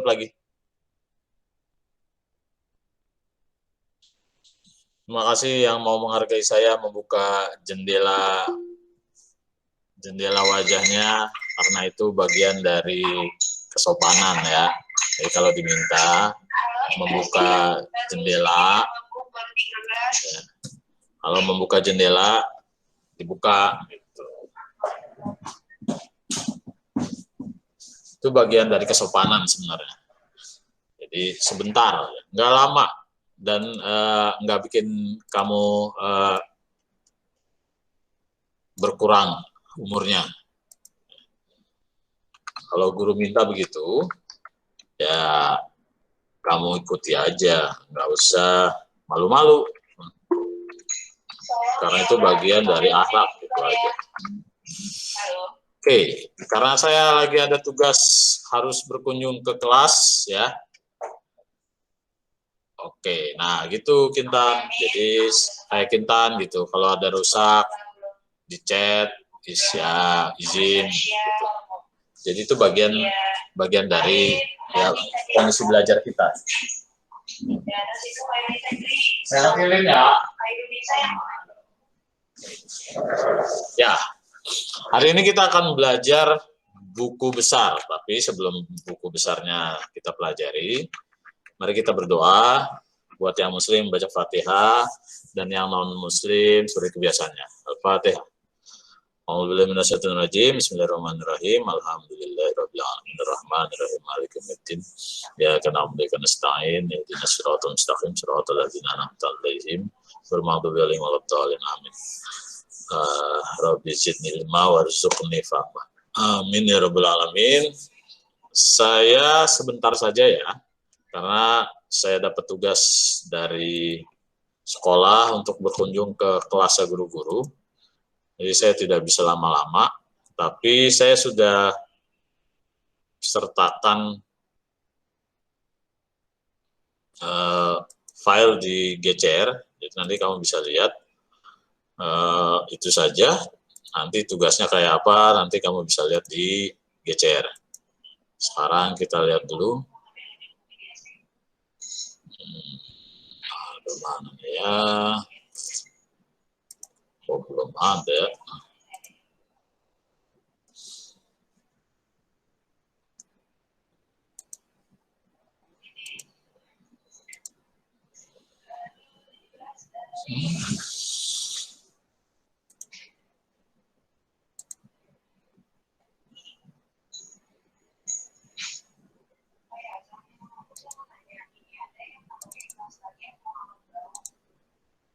lagi. Terima kasih yang mau menghargai saya membuka jendela wajahnya, karena itu bagian dari kesopanan ya. Jadi kalau diminta membuka jendela, ya, kalau membuka jendela dibuka. Gitu. Itu bagian dari kesopanan sebenarnya. Jadi sebentar, nggak lama, dan nggak bikin kamu berkurang umurnya. Kalau guru minta begitu, ya kamu ikuti aja, nggak usah malu-malu. Karena itu bagian dari akhlak, gitu aja. Oke, karena saya lagi ada tugas harus berkunjung ke kelas, ya. Oke, nah gitu Kintan. Jadi kayak Kintan gitu, kalau ada rusak di chat, ya izin. Gitu. Jadi itu bagian dari ya kondisi belajar kita. Saya pilih ya. Ya, hari ini kita akan belajar buku besar, tapi sebelum buku besarnya kita pelajari, mari kita berdoa. Buat yang muslim baca Fatihah, dan yang non-muslim seperti kebiasaannya. Al-Fatihah. A'udzubillahi minasyaitonir rajim. Bismillahirrahmanirrahim. Alhamdulillahirabbil alamin. Arrahmanirrahim. Maliki yaumiddin. Iyyaka na'budu wa iyyaka nasta'in. Ihdinas siratal mustaqim. Siratal ladzina an'amta 'alaihim ghairil maghdubi 'alaihim waladdallin. Amin. Rabbi zidni ilma warzuqni fahma. Amin ya rabbal alamin. Saya sebentar saja ya, karena saya dapat tugas dari sekolah untuk berkunjung ke kelas guru-guru. Jadi saya tidak bisa lama-lama, tapi saya sudah sertakan file di GCR, jadi nanti kamu bisa lihat. Itu saja. Nanti tugasnya kayak apa, nanti kamu bisa lihat di GCR. Sekarang kita lihat dulu. Ada mana ya? Oh, belum ada.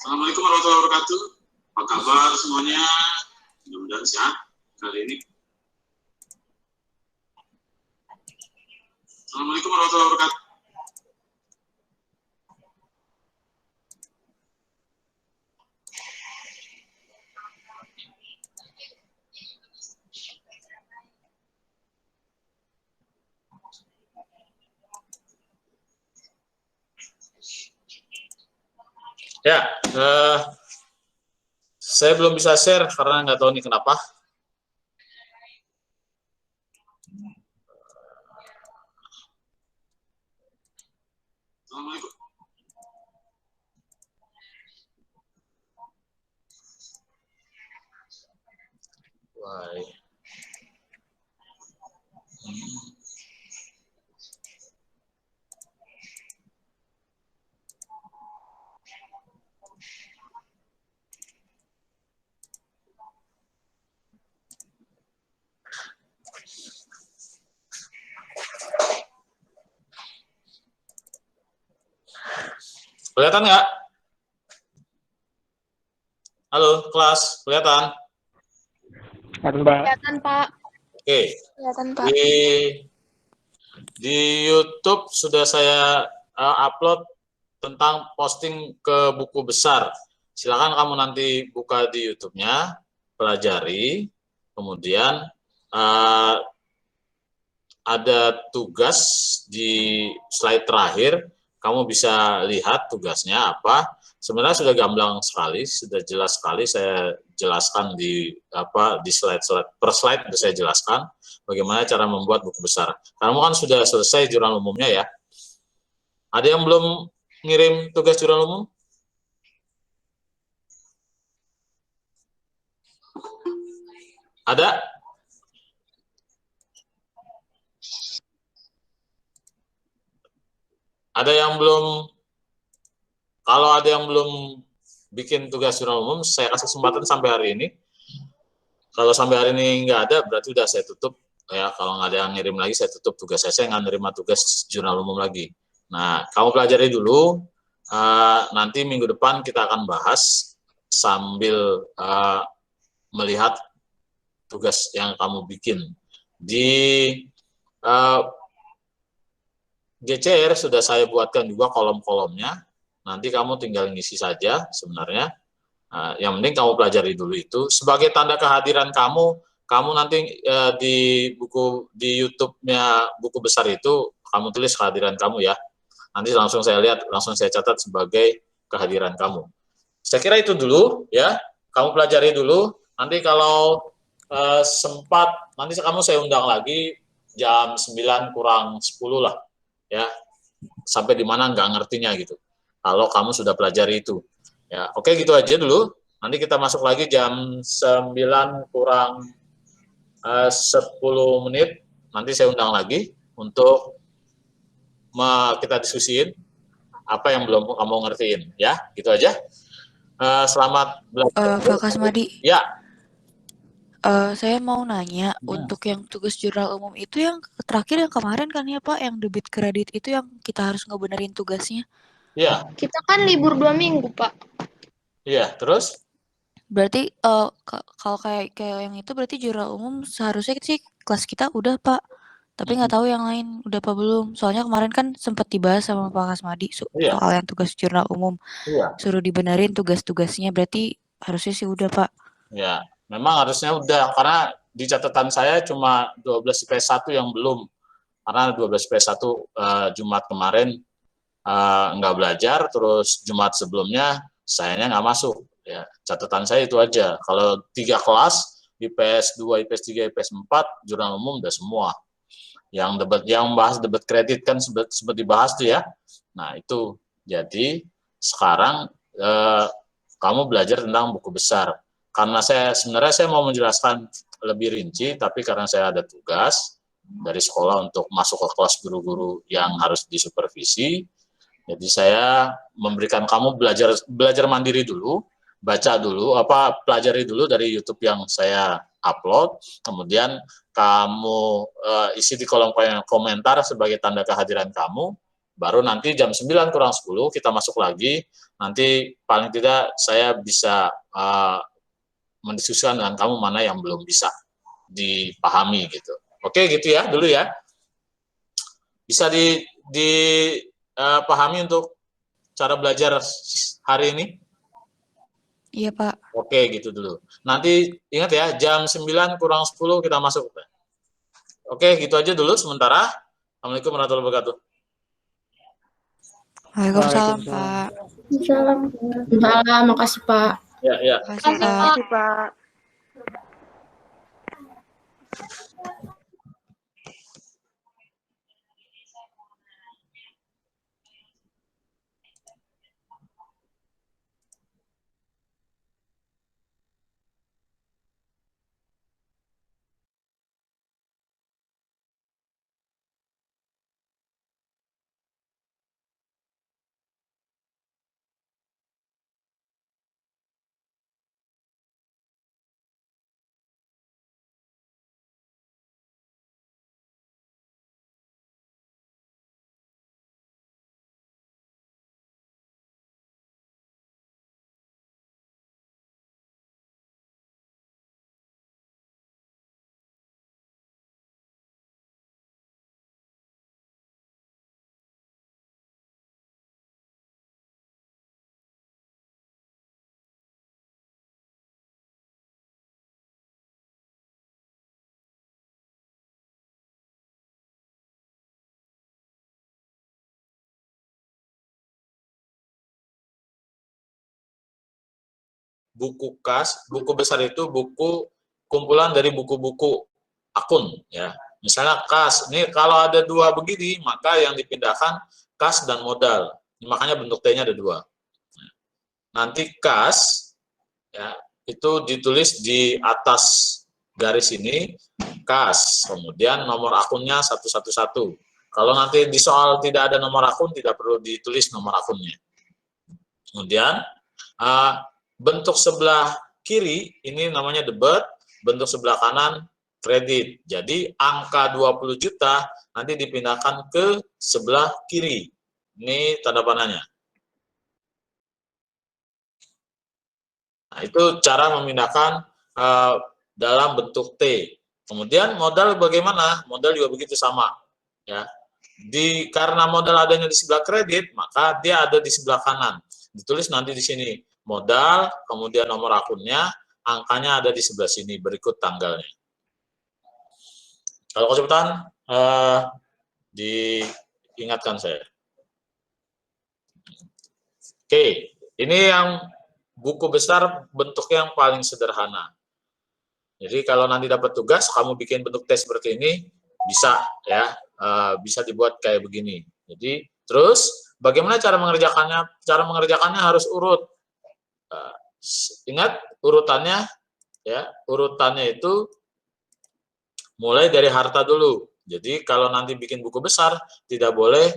Assalamualaikum warahmatullahi wabarakatuh. Apa kabar semuanya? Mudah-mudahan sehat kali ini. Assalamualaikum warahmatullahi wabarakatuh. Ya, saya belum bisa share karena nggak tahu nih kenapa. Assalamualaikum. Why? Kelihatan nggak? Halo, kelas, kelihatan? Kelihatan, Pak. Kelihatan, Pak. Oke. Kelihatan, Pak. Di YouTube sudah saya upload tentang posting ke buku besar. Silakan kamu nanti buka di YouTube-nya, pelajari, kemudian ada tugas di slide terakhir, kamu bisa lihat tugasnya apa. Sebenarnya sudah gamblang sekali, sudah jelas sekali saya jelaskan di slide-slide per slide sudah saya jelaskan bagaimana cara membuat buku besar. Kamu kan sudah selesai jurnal umumnya ya. Ada yang belum ngirim tugas jurnal umum? Ada? Ada yang belum? Kalau ada yang belum bikin tugas jurnal umum, saya kasih kesempatan sampai hari ini. Kalau sampai hari ini nggak ada, berarti udah saya tutup. Ya, kalau nggak ada yang ngirim lagi, saya tutup tugas saya nggak nerima tugas jurnal umum lagi. Nah, kamu pelajari dulu. Nanti minggu depan kita akan bahas sambil melihat tugas yang kamu bikin. Di GCR sudah saya buatkan juga kolom-kolomnya. Nanti kamu tinggal ngisi saja sebenarnya. Yang penting kamu pelajari dulu itu. Sebagai tanda kehadiran kamu nanti di YouTube-nya buku besar itu kamu tulis kehadiran kamu ya. Nanti langsung saya lihat, langsung saya catat sebagai kehadiran kamu. Saya kira itu dulu ya. Kamu pelajari dulu. Nanti kalau sempat, nanti kamu saya undang lagi jam 9 kurang 10 lah ya. Sampai di mana nggak ngertinya gitu. Kalau kamu sudah pelajari itu. Ya, oke gitu aja dulu. Nanti kita masuk lagi jam 9 kurang 10 menit. Nanti saya undang lagi untuk kita diskusiin apa yang belum kamu ngertiin. Ya, gitu aja. Selamat belajar. Pak Kasmadi, Ya. saya mau nanya, untuk yang tugas jurnal umum itu yang terakhir yang kemarin kan ya Pak, yang debit kredit itu yang kita harus ngebenerin tugasnya. Ya. Kita kan libur 2 minggu, Pak. Iya, terus? Berarti kalau kayak yang itu berarti jurnal umum seharusnya sih kelas kita udah Pak. Tapi nggak tahu yang lain udah apa belum. Soalnya kemarin kan sempat dibahas sama Pak Kasmadi Iya. soal yang tugas jurnal umum. Iya. Suruh dibenerin tugas-tugasnya, berarti harusnya sih udah Pak. Ya, memang harusnya udah, karena di catatan saya cuma 12 IPS 1 yang belum. Karena 12 IPS 1 Jumat kemarin nggak belajar, terus Jumat sebelumnya sayanya nggak masuk. Ya, catatan saya itu aja. Kalau 3 kelas, IPS 2, IPS 3, IPS 4, jurnal umum udah semua. Yang bahas debat kredit kan sempat dibahas tuh ya. Nah, itu. Jadi, sekarang kamu belajar tentang buku besar. Karena sebenarnya saya mau menjelaskan lebih rinci, tapi karena saya ada tugas dari sekolah untuk masuk ke kelas guru-guru yang harus disupervisi, jadi saya memberikan kamu belajar mandiri dulu, baca dulu, pelajari dulu dari YouTube yang saya upload, kemudian kamu isi di kolom komentar sebagai tanda kehadiran kamu, baru nanti jam 9 kurang 10 kita masuk lagi, nanti paling tidak saya bisa mendiskusikan dengan kamu mana yang belum bisa dipahami gitu. Oke gitu ya dulu ya. Bisa dipahami untuk cara belajar hari ini? Iya Pak. Oke gitu dulu. Nanti ingat ya jam 9 kurang 10 kita masuk. Oke gitu aja dulu sementara. Assalamualaikum warahmatullahi wabarakatuh. Waalaikumsalam Pak. Waalaikumsalam. Makasih Pak. Ya. Makasih Pak. buku kas, buku besar itu buku kumpulan dari buku-buku akun, ya. Misalnya kas, ini kalau ada dua begini, maka yang dipindahkan kas dan modal. Makanya bentuk T-nya ada dua. Nanti kas, ya, itu ditulis di atas garis ini, kas. Kemudian nomor akunnya 111. Kalau nanti di soal tidak ada nomor akun, tidak perlu ditulis nomor akunnya. Kemudian, bentuk sebelah kiri, ini namanya debit, bentuk sebelah kanan, kredit. Jadi angka 20 juta nanti dipindahkan ke sebelah kiri. Ini tanda panahnya. Nah, itu cara memindahkan dalam bentuk T. Kemudian modal bagaimana? Modal juga begitu sama. Ya. Karena modal adanya di sebelah kredit, maka dia ada di sebelah kanan. Ditulis nanti di sini modal, kemudian nomor akunnya, angkanya ada di sebelah sini, berikut tanggalnya. Kalau kecepatan, diingatkan saya. Oke, ini yang buku besar bentuknya yang paling sederhana. Jadi kalau nanti dapat tugas, kamu bikin bentuk T seperti ini, bisa ya, bisa dibuat kayak begini. Jadi terus bagaimana cara mengerjakannya? Cara mengerjakannya harus urut. Ingat urutannya, ya, urutannya itu mulai dari harta dulu. Jadi kalau nanti bikin buku besar tidak boleh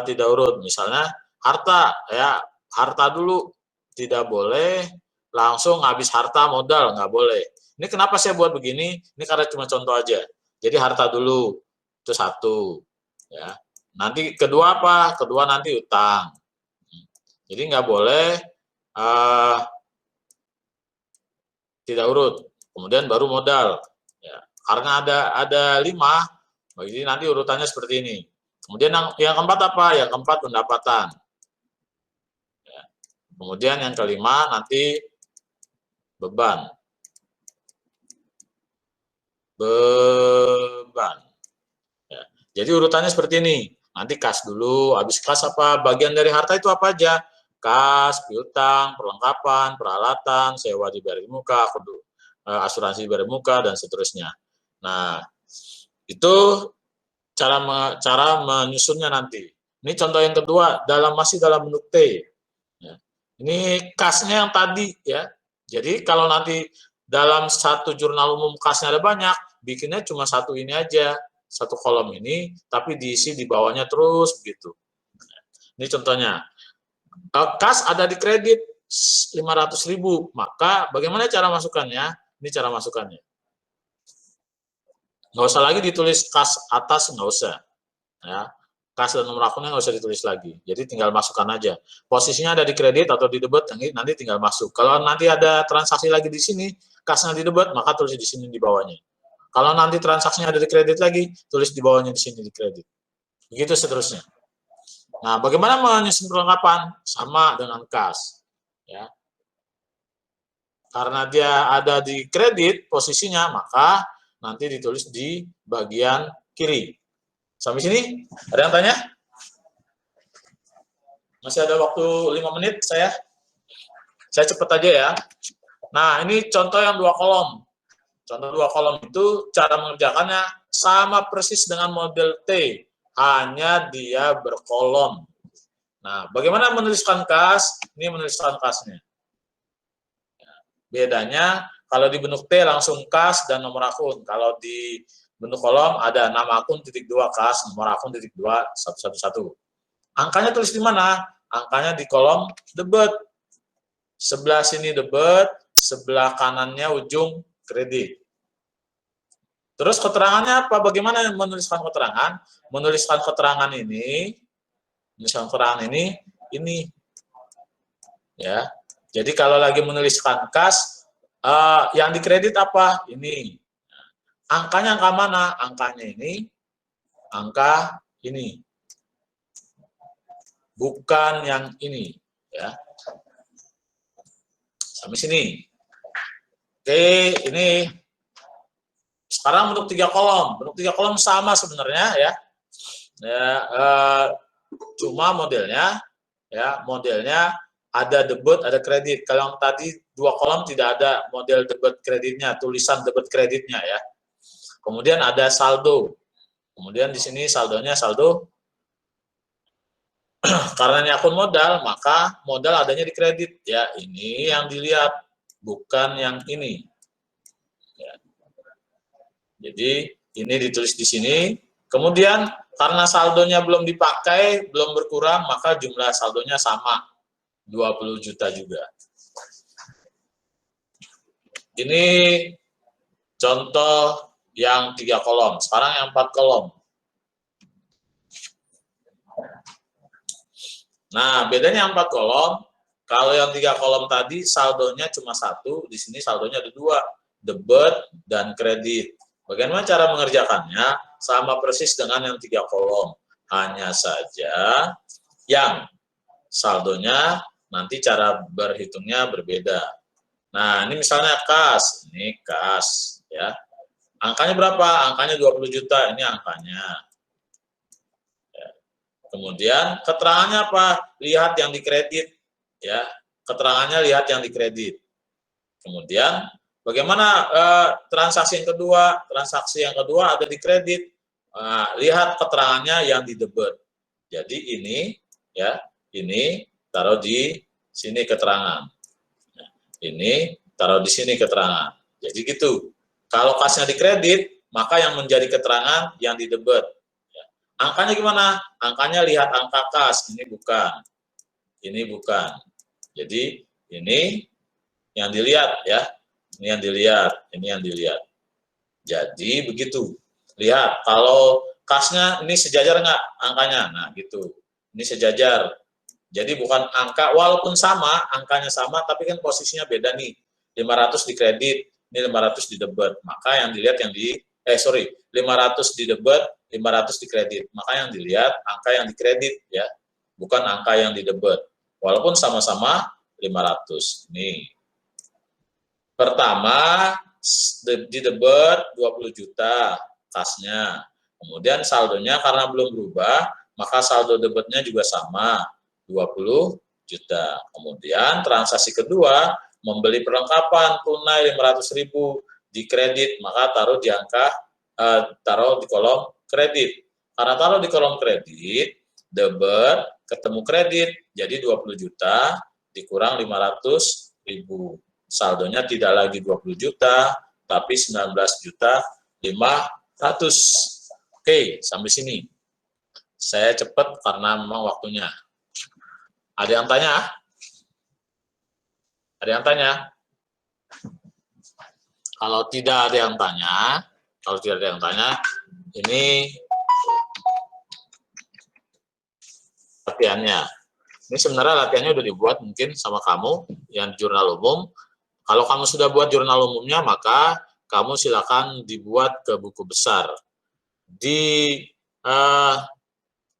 tidak urut. Misalnya harta, ya, harta dulu, tidak boleh langsung habis harta modal, nggak boleh. Ini kenapa saya buat begini? Ini karena cuma contoh aja. Jadi harta dulu itu satu, ya. Nanti kedua apa? Kedua nanti utang. Jadi nggak boleh tidak urut. Kemudian baru modal. Karena ada 5, jadi nanti urutannya seperti ini. Kemudian yang keempat apa? Yang keempat pendapatan. Ya. Kemudian yang kelima nanti beban. Beban. Ya. Jadi urutannya seperti ini. Nanti kas dulu, habis kas apa? Bagian dari harta itu apa aja? Kas, piutang, perlengkapan, peralatan, sewa dibayar di muka, asuransi dibayar di muka, dan seterusnya. Nah, itu cara menyusunnya nanti. Ini contoh yang kedua, masih dalam bentuk T. Ya. Ini kasnya yang tadi, ya. Jadi kalau nanti dalam satu jurnal umum kasnya ada banyak, bikinnya cuma satu ini aja, satu kolom ini, tapi diisi di bawahnya terus begitu. Ini contohnya. Kas ada di kredit 500.000, maka bagaimana cara masukkannya? Ini cara masukkannya. Nggak usah lagi ditulis kas atas, nggak usah. Ya. Kas dan nomor akunnya nggak usah ditulis lagi. Jadi tinggal masukkan aja. Posisinya ada di kredit atau di debit, nanti tinggal masuk. Kalau nanti ada transaksi lagi di sini, kasnya di debit, maka tulis di sini di bawahnya. Kalau nanti transaksinya ada di kredit lagi, tulis di bawahnya di sini di kredit. Begitu seterusnya. Nah, bagaimana menyusun perlengkapan? Sama dengan kas. Ya. Karena dia ada di kredit posisinya, maka nanti ditulis di bagian kiri. Sampai sini, ada yang tanya? Masih ada waktu 5 menit saya cepat aja ya. Nah, ini contoh yang 2 kolom. Contoh 2 kolom itu cara mengerjakannya sama persis dengan model T, hanya dia berkolom. Nah, bagaimana menuliskan kas? Ini menuliskan kasnya. Bedanya, kalau di bentuk T langsung kas dan nomor akun. Kalau di bentuk kolom ada nama akun _2 kas, nomor akun _2 111. Angkanya tulis di mana? Angkanya di kolom debit. Sebelah sini debit, sebelah kanannya ujung kredit. Terus keterangannya apa? Bagaimana menuliskan keterangan? Menuliskan keterangan ini, ini. Ya. Jadi kalau lagi menuliskan kas, yang dikredit apa? Ini. Angkanya angka mana? Angkanya ini, angka ini. Bukan yang ini. Ya. Sampai sini. Oke, ini. Sekarang bentuk 3 kolom. Bentuk 3 kolom sama sebenarnya ya. Cuma modelnya ada debit, ada kredit. Kalau yang tadi 2 kolom tidak ada model debit kreditnya, tulisan debit kreditnya ya. Kemudian ada saldo. Kemudian di sini saldonya saldo karena ini akun modal, maka modal adanya di kredit ya. Ini yang dilihat, bukan yang ini. Ya. Jadi ini ditulis di sini. Kemudian karena saldonya belum dipakai, belum berkurang, maka jumlah saldonya sama, 20 juta juga. Ini contoh yang 3 kolom. Sekarang yang 4 kolom. Nah, bedanya 4 kolom. Kalau yang 3 kolom tadi saldonya cuma 1, di sini saldonya ada 2, debit dan kredit. Bagaimana cara mengerjakannya? Sama persis dengan yang 3 kolom. Hanya saja yang saldonya nanti cara berhitungnya berbeda. Nah, ini misalnya kas, ini kas ya. Angkanya berapa? Angkanya 20 juta, ini angkanya. Ya. Kemudian keterangannya apa? Lihat yang dikredit ya. Keterangannya lihat yang dikredit. Kemudian bagaimana transaksi yang kedua? Transaksi yang kedua ada di kredit. Lihat keterangannya yang di debit. Jadi ini ya, ini taruh di sini keterangan. Ini taruh di sini keterangan. Jadi gitu. Kalau kasnya di kredit, maka yang menjadi keterangan yang di debit. Ya. Angkanya gimana? Angkanya lihat angka kas. Ini bukan. Ini bukan. Jadi ini yang dilihat ya. Ini yang dilihat. Ini yang dilihat. Jadi begitu. Lihat, kalau kasnya ini sejajar nggak angkanya? Nah, gitu. Ini sejajar. Jadi bukan angka, walaupun sama, angkanya sama, tapi kan posisinya beda nih. 500 di kredit, ini 500 di debit. Maka yang dilihat yang di, 500 di debit, 500 di kredit. Maka yang dilihat angka yang di kredit ya, bukan angka yang di debit. Walaupun sama-sama 500. Nih. Pertama, di debit 20 juta. Kasnya. Kemudian saldonya karena belum berubah, maka saldo debitnya juga sama, 20 juta. Kemudian transaksi kedua, membeli perlengkapan tunai 500.000 di kredit, maka taruh di taruh di kolom kredit. Karena taruh di kolom kredit, debit ketemu kredit, jadi 20 juta dikurang 500.000. Saldonya tidak lagi 20 juta, tapi 19 juta 500. Oke, sampai sini. Saya cepat karena memang waktunya. Ada yang tanya? Ada yang tanya? Kalau tidak ada yang tanya, ini latihannya. Ini sebenarnya latihannya udah dibuat mungkin sama kamu yang jurnal umum. Kalau kamu sudah buat jurnal umumnya, maka kamu silakan dibuat ke buku besar. Di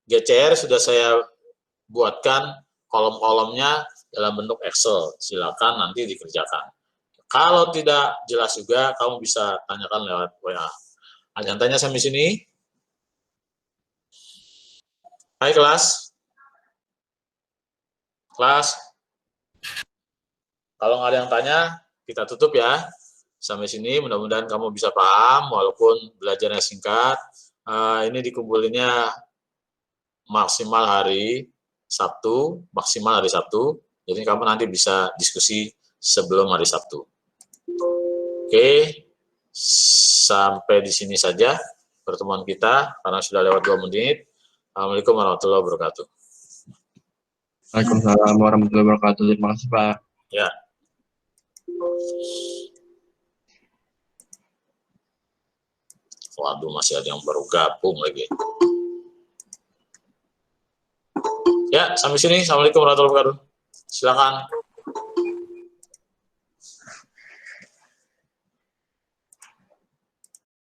GCR sudah saya buatkan kolom-kolomnya dalam bentuk Excel. Silakan nanti dikerjakan. Kalau tidak jelas juga, kamu bisa tanyakan lewat WA. Ada yang tanya sampai sini? Hai kelas. Kelas. Kalau nggak ada yang tanya, kita tutup ya. Sampai sini, mudah-mudahan kamu bisa paham, walaupun belajarnya singkat. Ini dikumpulinnya maksimal hari Sabtu, Jadi kamu nanti bisa diskusi sebelum hari Sabtu. Oke, sampai di sini saja pertemuan kita, karena sudah lewat 2 menit. Assalamualaikum warahmatullahi wabarakatuh. Waalaikumsalam warahmatullahi wabarakatuh. Terima kasih, Pak. Ya. Waduh, masih ada yang baru gabung lagi. Ya, sampai sini. Assalamualaikum warahmatullahi wabarakatuh. Silakan.